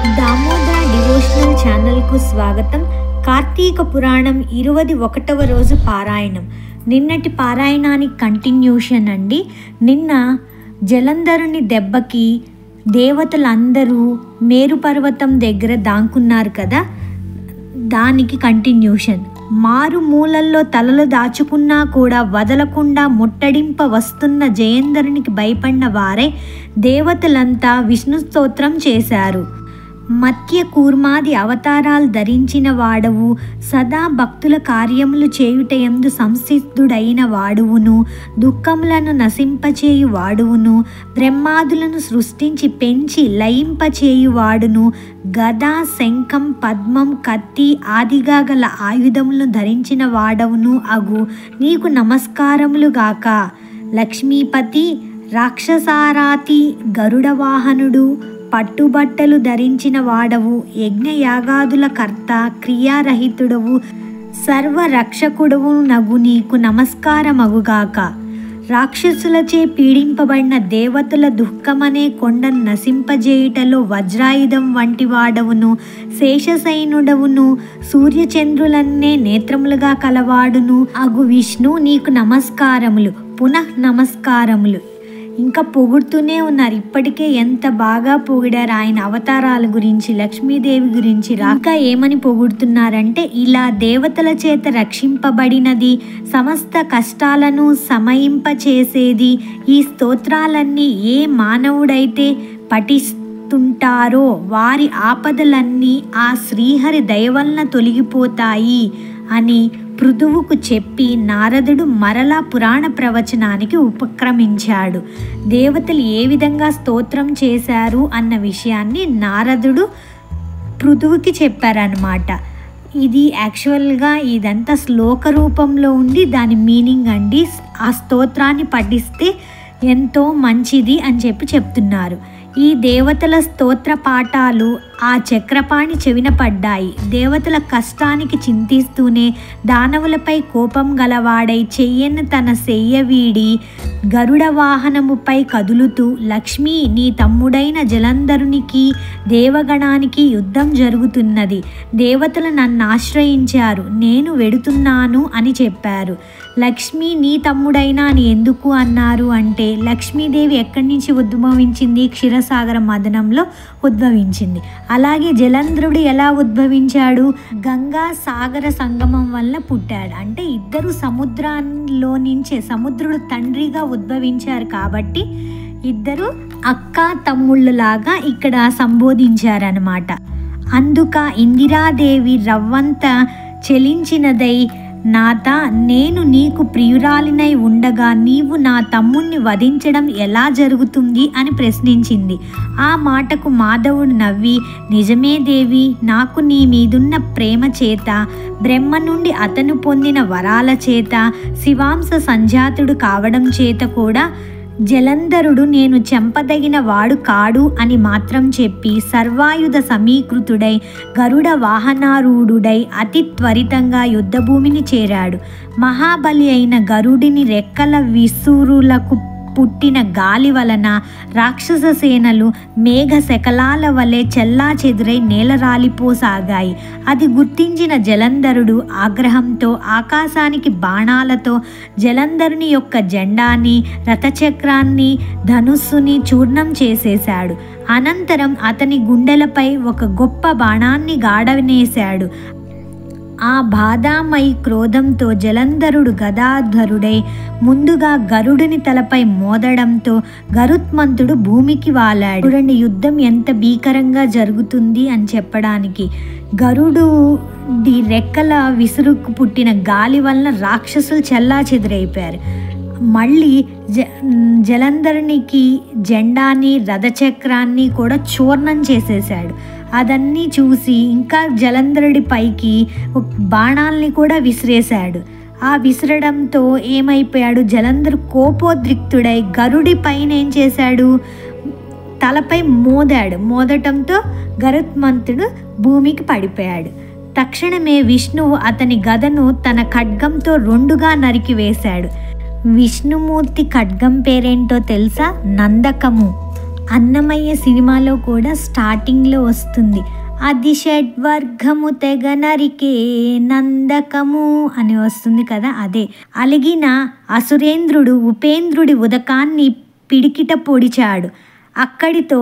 Damodara devotional ఛానల్కు స్వాగతం. కార్తీక పురాణం 21వ రోజు పారాయణం. నిన్నటి పారాయణానికి కంటిన్యూషన్ అండి. నిన్న జలంధరుని దెబ్బకి దేవతలందరూ మేరు పర్వతం దగ్గర దాక్కున్నారు కదా, దానికి కంటిన్యూషన్. మారు మూలల్లో తలలు దాచుకున్నా కూడా వదలకుండా ముట్టడింప వస్తున్న జయేంద్రునికి భయపడిన వారే దేవతలంతా విష్ణు స్తోత్రం చేశారు. మత్య కూర్మాది అవతారాలు ధరించిన వాడవు, సదా భక్తుల కార్యములు చేయుటయందు సంసిద్ధుడైన వాడువును, దుఃఖములను నశింపచేయు వాడువును, బ్రహ్మాదులను సృష్టించి పెంచి లయింపచేయువాడును, గద, శంఖం, పద్మం, కత్తి ఆదిగా గల ఆయుధములను ధరించిన వాడవును అగు నీకు నమస్కారములుగాక. లక్ష్మీపతి, రాక్షసారాతి, గరుడ వాహనుడు, పట్టుబట్టలు ధరించిన వాడవు, యజ్ఞయాగాదుల కర్త, క్రియారహితుడవు, సర్వరక్షకుడవు నగు నీకు నమస్కారమగుగాక. రాక్షసులచే పీడింపబడిన దేవతల దుఃఖమనే కొండను నశింపజేయుటలో వజ్రాయుధం వంటి వాడవును, శేషసైనుడవును, సూర్యచంద్రులన్నే నేత్రములుగా కలవాడును అగు విష్ణు నీకు నమస్కారములు, పునః నమస్కారములు. ఇంకా పొగుడుతూనే ఉన్నారు. ఇప్పటికే ఎంత బాగా పొగిడారు ఆయన అవతారాల గురించి, లక్ష్మీదేవి గురించి. ఇంకా ఏమని పొగుడుతున్నారంటే, ఇలా దేవతల చేత రక్షింపబడినది, సమస్త కష్టాలను సమయింపచేసేది. ఈ స్తోత్రాలన్నీ ఏ మానవుడైతే పఠిస్తుంటారో వారి ఆపదలన్నీ ఆ శ్రీహరి దయవలన తొలగిపోతాయి అని పృథువుకు చెప్పి నారదుడు మరలా పురాణ ప్రవచనానికి ఉపక్రమించాడు. దేవతలు ఏ విధంగా స్తోత్రం చేశారు అన్న విషయాన్ని నారదుడు పృథువుకి చెప్పారనమాట. ఇది యాక్చువల్గా ఇదంతా శ్లోక రూపంలో ఉండి దాని మీనింగ్ అండి. ఆ స్తోత్రాన్ని పఠిస్తే ఎంతో మంచిది అని చెప్తున్నారు. ఈ దేవతల స్తోత్ర పాఠాలు ఆ చక్రపాణి చెవిన పడ్డాయి. దేవతల కష్టానికి చింతిస్తూనే దానవులపై కోపం గలవాడై చెయ్యను తన శయ్య వీడి గరుడ వాహనముపై కదులుతూ, లక్ష్మీ, నీ తమ్ముడైన జలంధరునికి దేవగణానికి యుద్ధం జరుగుతున్నది, దేవతలు నన్ను ఆశ్రయించారు, నేను వెడుతున్నాను అని చెప్పారు. లక్ష్మి, నీ తమ్ముడైనా అని ఎందుకు అన్నారు అంటే, లక్ష్మీదేవి ఎక్కడి నుంచి ఉద్భవించింది? క్షీరసాగర మదనంలో ఉద్భవించింది. అలాగే జలంధ్రుడు ఎలా ఉద్భవించాడు? గంగా సాగర సంగమం వల్ల పుట్టాడు. అంటే ఇద్దరు సముద్రంలో నుంచే, సముద్రుడు తండ్రిగా ఉద్భవించారు కాబట్టి ఇద్దరు అక్క తమ్ముళ్ళలాగా ఇక్కడ సంబోధించారనమాట. అందుక ఇందిరాదేవి రవ్వంత చెలించినదై, నాత, నేను నీకు ప్రియురాలినై ఉండగా నీవు నా తమ్ముణ్ణి వధించడం ఎలా జరుగుతుంది అని ప్రశ్నించింది. ఆ మాటకు మాధవుడు నవ్వి, నిజమే దేవి, నాకు నీ మీదున్న ప్రేమ చేత, బ్రహ్మ నుండి అతను పొందిన వరాల చేత, శివాంశ సంజాతుడు కావడం చేత కూడా జలంధరుడు నేను చెంపదగిన వాడు కాడు అని మాత్రం చెప్పి సర్వాయుధ సమీకృతుడై గరుడ వాహనారూఢుడై అతి త్వరితంగా యుద్ధభూమిని చేరాడు. మహాబలి అయిన గరుడిని రెక్కల విసురులకు పుట్టిన గాలి వలన రాక్షస సేనలు మేఘ శకలాల వలె చెల్లా చెదురై నేలరాలిపోసాగాయి. అది గుర్తించిన జలంధరుడు ఆగ్రహంతో ఆకాశానికి బాణాలతో జలంధరుని యొక్క జెండాని, రథచక్రాన్ని, ధనుస్సుని చూర్ణం చేసేశాడు. అనంతరం అతని గుండెలపై ఒక గొప్ప బాణాన్ని గాడనేశాడు. ఆ బాధామై క్రోధంతో జలంధరుడు గదాధరుడై ముందుగా గరుడుని తలపై మోదడంతో గరుత్మంతుడు భూమికి వాలాడు. చూడండి యుద్ధం ఎంత భీకరంగా జరుగుతుంది అని చెప్పడానికి. గరుడుడి రెక్కల విసురుకు పుట్టిన గాలి వలన రాక్షసులు చెల్లా చెదురైపోయారు. మళ్ళీ జలంధరునికి జెండాని, రథచక్రాన్ని కూడా చూర్ణం చేసేసాడు. అదన్నీ చూసి ఇంకా జలంధరుడి పైకి బాణాల్ని కూడా విసిరేశాడు. ఆ విసిరడంతో ఏమైపోయాడు? జలంధరు కోపోద్రిక్తుడై గరుడి పైన ఏం చేశాడు? తలపై మోదటంతో గరుత్మంతుడు భూమికి పడిపోయాడు. తక్షణమే విష్ణువు అతని గదను తన ఖడ్గంతో రెండుగా నరికి వేశాడు. విష్ణుమూర్తి ఖడ్గం పేరేంటో తెలుసా? నందకము అన్నమయ్య సినిమాలో కూడా స్టార్టింగ్లో వస్తుంది, అది షడ్వర్గము తెగ నరికే నందకము అని వస్తుంది కదా. అదే అలిగిన అసురేంద్రుడు ఉపేంద్రుడి ఉదకాన్ని పిడికిట పొడిచాడు. అక్కడితో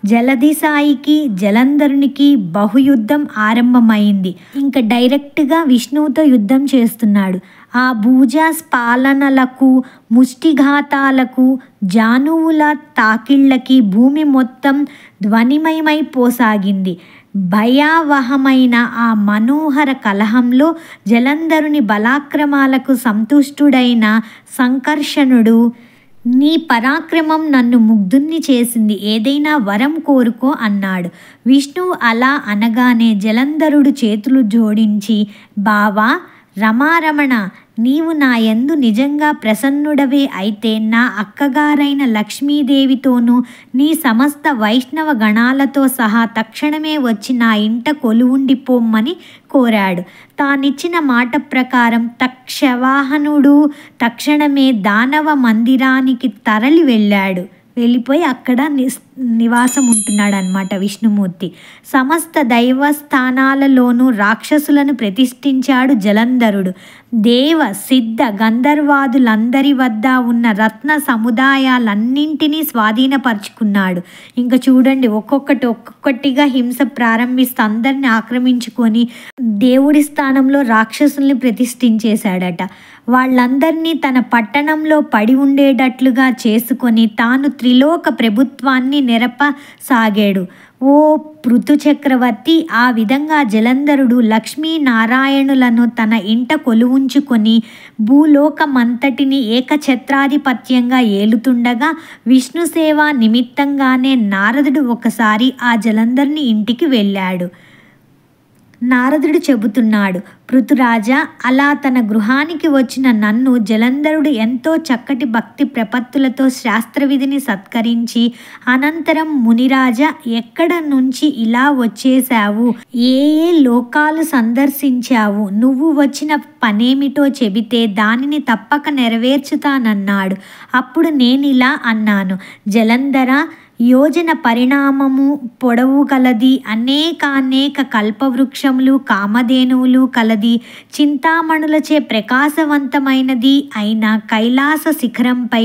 జలధిసాయికి జలంధరునికి బహుయుద్ధం ఆరంభమైంది. ఇంకా డైరెక్ట్గా విష్ణువుతో యుద్ధం చేస్తున్నాడు. ఆ భూజ స్పాలనలకు, ముష్టిఘాతాలకు, జానువుల తాకిళ్ళకి భూమి మొత్తం ధ్వనిమయమైపోసాగింది. భయావహమైన ఆ మనోహర కలహంలో జలంధరుని బలాక్రమాలకు సంతుష్టుడైన సంకర్షణుడు, నీ పరాక్రమం నన్ను ముగ్ధుణ్ణి చేసింది, ఏదైనా వరం కోరుకో అన్నాడు. విష్ణువు అలా అనగానే జలంధరుడు చేతులు జోడించి, బావా రమారమణ, నీవు నా యందు నిజంగా ప్రసన్నుడవే అయితే నా అక్కగారైన లక్ష్మీదేవితోనూ నీ సమస్త వైష్ణవ గణాలతో సహా తక్షణమే వచ్చి నా ఇంట కొలువుండిపోమ్మని కోరాడు. తానిచ్చిన మాట ప్రకారం తక్షవాహనుడు తక్షణమే దానవ మందిరానికి తరలి వెళ్ళిపోయి అక్కడ నివాసం ఉంటున్నాడు అన్నమాట విష్ణుమూర్తి. సమస్త దైవస్థానాలలోనూ రాక్షసులను ప్రతిష్ఠించాడు జలంధరుడు. దేవ సిద్ధ గంధర్వాదులందరి వద్ద ఉన్న రత్న సముదాయాలన్నింటినీ స్వాధీనపరుచుకున్నాడు. ఇంకా చూడండి, ఒక్కొక్కటిగా హింస ప్రారంభిస్తూ అందరిని ఆక్రమించుకొని దేవుడి స్థానంలో రాక్షసుల్ని ప్రతిష్ఠించేశాడట. వాళ్ళందరినీ తన పట్టణంలో పడి ఉండేటట్లుగా చేసుకొని తాను త్రిలోక ప్రభుత్వాన్ని నెరపసాగాడు. ఓ పృథు చక్రవర్తి, ఆ విధంగా జలంధరుడు లక్ష్మీనారాయణులను తన ఇంట కొలువుంచుకొని భూలోకమంతటిని ఏకఛత్రాధిపత్యంగా ఏలుతుండగా విష్ణు సేవ నిమిత్తంగానే నారదుడు ఒకసారి ఆ జలంధరుని ఇంటికి వెళ్ళాడు. నారదుడు చెబుతున్నాడు, పృథురాజా, అలా తన గృహానికి వచ్చిన నన్ను జలంధరుడు ఎంతో చక్కటి భక్తి ప్రపత్తులతో శాస్త్రవిధిని సత్కరించి, అనంతరం మునిరాజా, ఎక్కడ నుంచి ఇలా వచ్చేశావు, ఏ ఏ లోకాలు సందర్శించావు, నువ్వు వచ్చిన పనేమిటో చెబితే దానిని తప్పక నెరవేర్చుతానన్నాడు. అప్పుడు నేనిలా అన్నాను, జలంధర, యోజన పరిణామము పొడవు కలది, అనేక కల్పవృక్షములు కామధేనువులు కలది, చింతామణులచే ప్రకాశవంతమైనది అయిన కైలాస శిఖరంపై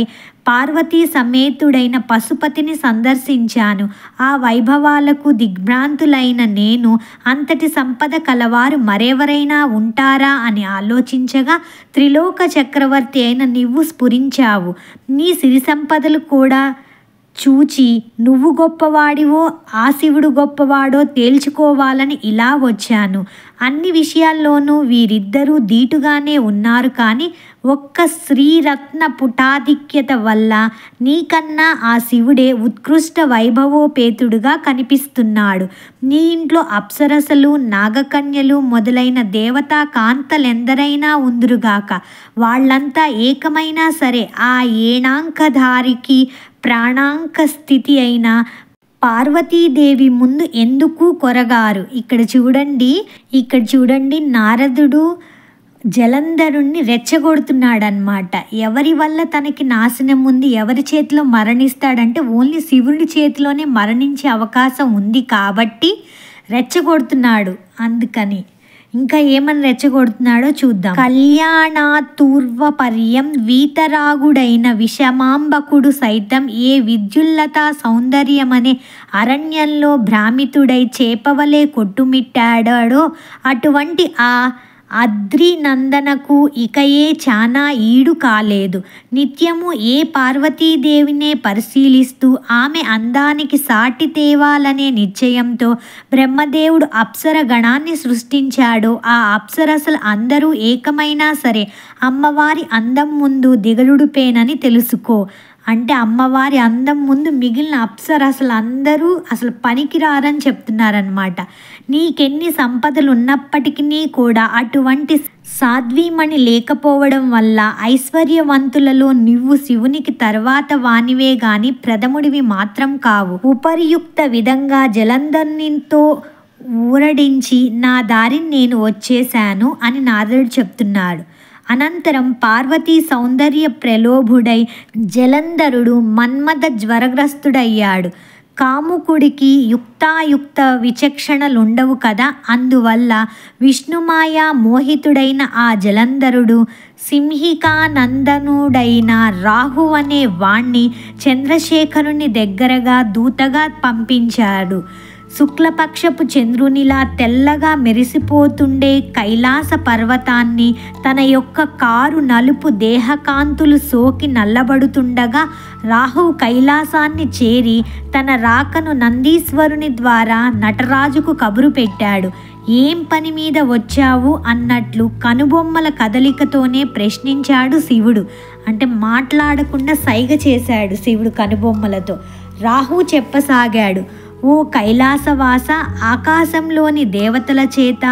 పార్వతీ సమేతుడైన పశుపతిని సందర్శించాను. ఆ వైభవాలకు దిగ్భ్రాంతులైన నేను అంతటి సంపద కలవారు మరెవరైనా ఉంటారా అని ఆలోచించగా త్రిలోక చక్రవర్తి అయిన నీవు స్ఫురించావు. నీ సిరి సంపదలు కూడా చూచి నువ్వు గొప్పవాడివో ఆ శివుడు గొప్పవాడో తేల్చుకోవాలని ఇలా వచ్చాను. అన్ని విషయాల్లోనూ వీరిద్దరూ దీటుగానే ఉన్నారు, కానీ ఒక్క శ్రీరత్న పుటాధిక్యత వల్ల నీకన్నా ఆ శివుడే ఉత్కృష్ట వైభవోపేతుడుగా కనిపిస్తున్నాడు. నీ ఇంట్లో అప్సరసలు, నాగకన్యలు మొదలైన దేవతా కాంతలెందరైనా ఉందురుగాక, వాళ్ళంతా ఏకమైనా సరే ఆ ఏణాంకధారికి ప్రాణాంక స్థితి అయిన పార్వతీదేవి ముందు ఎందుకు కొరగారు. ఇక్కడ చూడండి నారదుడు జలంధరుణ్ణి రెచ్చగొడుతున్నాడనమాట. ఎవరి వల్ల తనకి నాశనం ఉంది, ఎవరి చేతిలో మరణిస్తాడంటే ఓన్లీ శివుడి చేతిలోనే మరణించే అవకాశం ఉంది కాబట్టి రెచ్చగొడుతున్నాడు. అందుకని ఇంకా ఏమని రెచ్చగొడుతున్నాడో చూద్దాం. కళ్యాణాతూర్వపర్యం వీతరాగుడైన విషమాంబకుడు సైతం ఏ విద్యుల్లత సౌందర్యమనే అరణ్యంలో భ్రామితుడై చేపవలే కొట్టుమిట్టాడో అటువంటి ఆ అద్రినందనకు ఇకయే చానా ఈడు కాలేదు. నిత్యము ఏ పార్వతీదేవినే పరిశీలిస్తూ ఆమె అందానికి సాటి తేవాలనే నిశ్చయంతో బ్రహ్మదేవుడు అప్సర గణాన్ని సృష్టించాడో ఆ అప్సరసలు అందరూ ఏకమైనా సరే అమ్మవారి అందం ముందు దిగలుడుపేనని తెలుసుకో. అంటే అమ్మవారి అందం ముందు మిగిలిన అప్సరసలు అందరూ అసలు పనికిరారని చెప్తున్నారనమాట. నీకెన్ని సంపదలు ఉన్నప్పటికీ కూడా అటువంటి సాధ్వీమణి లేకపోవడం వల్ల ఐశ్వర్యవంతులలో నువ్వు శివునికి తర్వాత వానివే గాని ప్రథముడివి మాత్రం కావు. ఉపరియుక్త విధంగా జలంధరునితో ఊరడించి నా దారిని నేను వచ్చేశాను అని నారదుడు చెప్తున్నాడు. అనంతరం పార్వతీ సౌందర్య ప్రలోభుడై జలంధరుడు మన్మథ జ్వరగ్రస్తుడయ్యాడు. కాముకుడికి యుక్తాయుక్త విచక్షణలుండవు కదా. అందువల్ల విష్ణుమాయ మోహితుడైన ఆ జలంధరుడు సింహికానందనుడైన రాహువనే వాణ్ణి చంద్రశేఖరుని దగ్గరగా దూతగా పంపించాడు. శుక్లపక్షపు చంద్రునిలా తెల్లగా మెరిసిపోతుండే కైలాస పర్వతాన్ని తన యొక్క కారు నలుపు దేహకాంతులు సోకి నల్లబడుతుండగా రాహువు కైలాసాన్ని చేరి తన రాకను నందీశ్వరుని ద్వారా నటరాజుకు కబురు పెట్టాడు. ఏం పని మీద వచ్చావు అన్నట్లు కనుబొమ్మల కదలికతోనే ప్రశ్నించాడు శివుడు. అంటే మాట్లాడకుండా సైగ చేశాడు శివుడు కనుబొమ్మలతో. రాహువు చెప్పసాగాడు, ఓ కైలాసవాస, ఆకాశంలోని దేవతల చేత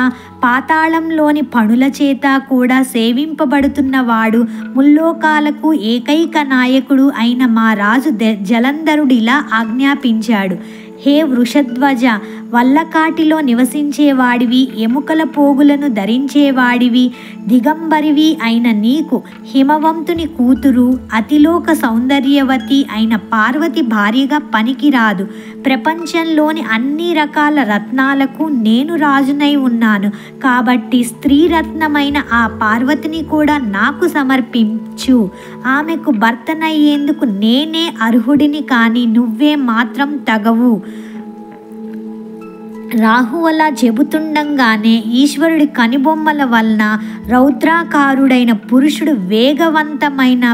పాతాళంలోని పణుల చేత కూడా సేవింపబడుతున్నవాడు ముల్లోకాలకు ఏకైక నాయకుడు అయిన మా రాజు జలంధరుడిలా ఆజ్ఞాపించాడు. హే వృషధ్వజ, వల్లకాటిలో నివసించేవాడివి, ఎముకల పోగులను ధరించేవాడివి, దిగంబరివి అయిన నీకు హిమవంతుని కూతురు అతిలోక సౌందర్యవతి అయిన పార్వతి భార్యగా పనికిరాదు. ప్రపంచంలోని అన్ని రకాల రత్నాలకు నేను రాజునై ఉన్నాను కాబట్టి స్త్రీరత్నమైన ఆ పార్వతిని కూడా నాకు సమర్పించు. ఆమెకు భర్తనయ్యేందుకు నేనే అర్హుడిని, కానీ నువ్వే మాత్రం తగవు. రాహు అలా చెబుతుండగానే ఈశ్వరుడి కనుబొమ్మల వలన రౌద్రాకారుడైన పురుషుడు వేగవంతమైన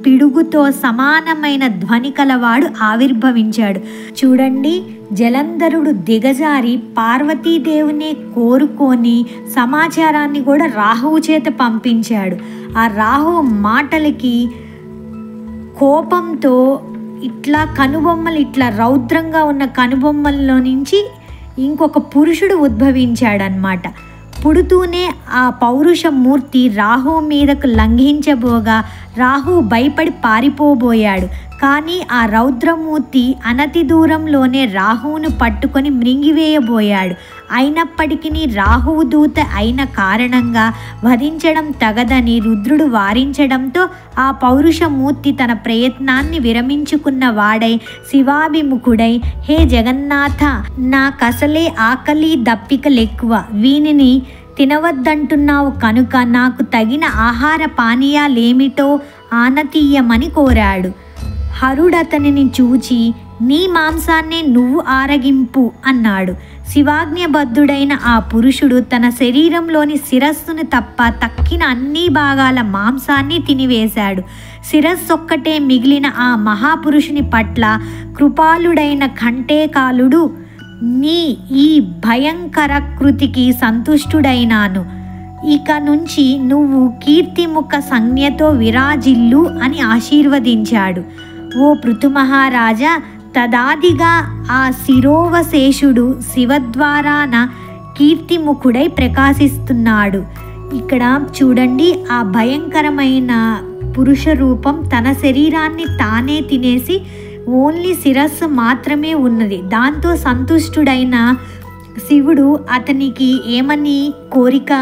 పిడుగుతో సమానమైన ధ్వని కలవాడు ఆవిర్భవించాడు. చూడండి, జలంధరుడు దిగజారి పార్వతీదేవిని కోరుకొని సమాచారాన్ని కూడా రాహువు చేత పంపించాడు. ఆ రాహువు మాటలకి కోపంతో ఇట్లా కనుబొమ్మలు ఇట్లా రౌద్రంగా ఉన్న కనుబొమ్మల్లో నుంచి ఇంకొక పురుషుడు ఉద్భవించాడనమాట. పుడుతూనే ఆ పౌరుషమూర్తి రాహువు మీదకు లంఘించబోగా రాహువు భయపడి పారిపోబోయాడు. కానీ ఆ రౌద్రమూర్తి అనతి దూరంలోనే రాహువును పట్టుకొని మృంగివేయబోయాడు. అయినప్పటికీ రాహువు దూత అయిన కారణంగా వధించడం తగదని రుద్రుడు వారించడంతో ఆ పౌరుషమూర్తి తన ప్రయత్నాన్ని విరమించుకున్న వాడై శివాభిముఖుడై, హే జగన్నాథ, నాకసలే ఆకలి దప్పికలెక్కువ, వీనిని తినవద్దంటున్నావు కనుక నాకు తగిన ఆహార పానీయాలేమిటో ఆనతీయమని కోరాడు. హరుడతనిని చూచి, నీ మాంసాన్నే నువ్వు ఆరగింపు అన్నాడు. శివాజ్ఞబద్ధుడైన ఆ పురుషుడు తన శరీరంలోని శిరస్సును తప్ప తక్కిన అన్ని భాగాల మాంసాన్ని తినివేశాడు. శిరస్సొక్కటే మిగిలిన ఆ మహాపురుషుని పట్ల కృపాలుడైన ఖంటేకాలుడు, నీ ఈ భయంకర కృతికి సంతుష్టుడైనాను. ఇక నుంచి నువ్వు కీర్తిముఖ సంజ్ఞతో విరాజిల్లు అని ఆశీర్వదించాడు. ఓ పృథుమహారాజా, తదాదిగా ఆ శిరోవశేషుడు శివద్వారాన కీర్తిముఖుడై ప్రకాశిస్తున్నాడు. ఇక్కడ చూడండి, ఆ భయంకరమైన పురుష రూపం తన శరీరాన్ని తానే తినేసి ఓన్లీ శిరస్సు మాత్రమే ఉన్నది. దాంతో సంతుష్టుడైన శివుడు అతనికి ఏమని కోరిక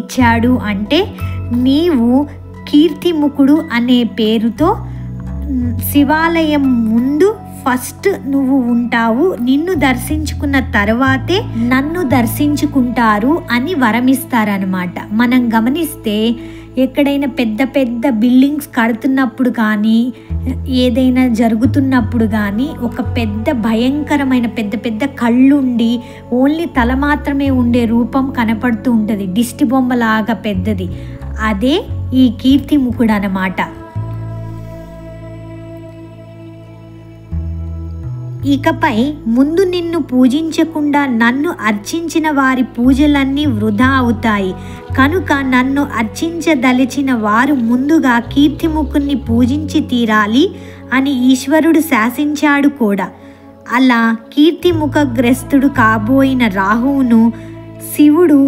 ఇచ్చాడు అంటే, నీవు కీర్తిముఖుడు అనే పేరుతో శివాలయం ముందు ఫస్ట్ నువ్వు ఉంటావు, నిన్ను దర్శించుకున్న తర్వాతే నన్ను దర్శించుకుంటారు అని వరమిస్తారనమాట. మనం గమనిస్తే ఎక్కడైనా పెద్ద పెద్ద బిల్డింగ్స్ కడుతున్నప్పుడు కానీ ఏదైనా జరుగుతున్నప్పుడు కానీ ఒక పెద్ద భయంకరమైన పెద్ద పెద్ద కళ్ళుండి ఓన్లీ తల మాత్రమే ఉండే రూపం కనపడుతూ ఉంటుంది, దిష్టి బొమ్మలాగా పెద్దది. అదే ఈ కీర్తిముఖుడు అన్నమాట. ఇకపై ముందు నిన్ను పూజించకుండా నన్ను అర్చించిన వారి పూజలన్నీ వృధా అవుతాయి కనుక నన్ను అర్చించదలిచిన వారు ముందుగా కీర్తిముఖుణ్ణి పూజించి తీరాలి అని ఈశ్వరుడు శాసించాడు కూడా. అలా కీర్తిముఖగ్రస్తుడు కాబోయిన రాహువును శివుడు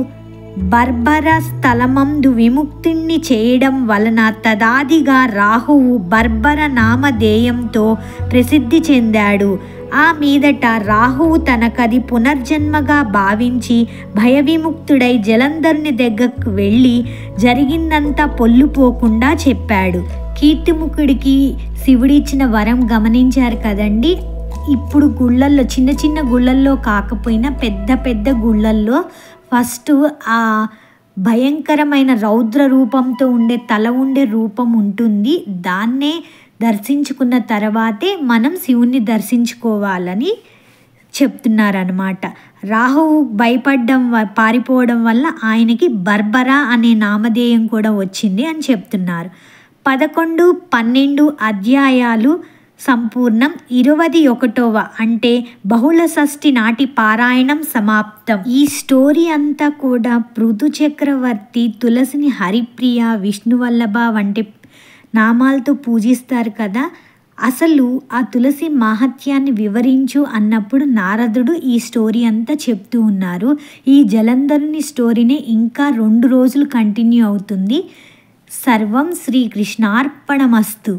బర్బర స్థలమందు విముక్తిని చేయడం వలన తదాదిగా రాహువు బర్బర నామధేయంతో ప్రసిద్ధి చెందాడు. ఆ మీదట రాహువు తనకది పునర్జన్మగా భావించి భయవిముక్తుడై జలంధరుని దగ్గరకు వెళ్ళి జరిగిందంతా పొల్లుపోకుండా చెప్పాడు. కీర్తిముఖుడికి శివుడిచ్చిన వరం గమనించారు కదండి. ఇప్పుడు గుళ్ళల్లో చిన్న చిన్న గుళ్ళల్లో కాకపోయినా పెద్ద పెద్ద గుళ్ళల్లో ఫస్ట్ ఆ భయంకరమైన రౌద్ర రూపంతో ఉండే తల ఉండే రూపం ఉంటుంది. దాన్నే దర్శించుకున్న తర్వాతే మనం శివుణ్ణి దర్శించుకోవాలని చెప్తున్నారనమాట. రాహువు పారిపోవడం వల్ల ఆయనకి బర్బరా అనే నామధేయం కూడా వచ్చింది అని చెప్తున్నారు. 11, 12 అధ్యాయాలు సంపూర్ణం. 21వ అంటే బహుళ షష్ఠి నాటి పారాయణం సమాప్తం. ఈ స్టోరీ అంతా కూడా పృథు చక్రవర్తి తులసిని హరిప్రియ, విష్ణువల్లభ వంటి నామాలతో పూజిస్తారు కదా. అసలు ఆ తులసి మహత్యాన్ని వివరించు అన్నప్పుడు నారదుడు ఈ స్టోరీ అంతా చెప్తూ ఉన్నారు. ఈ జలంధరుని స్టోరీనే ఇంకా 2 రోజులు కంటిన్యూ అవుతుంది. సర్వం శ్రీకృష్ణార్పణమస్తు.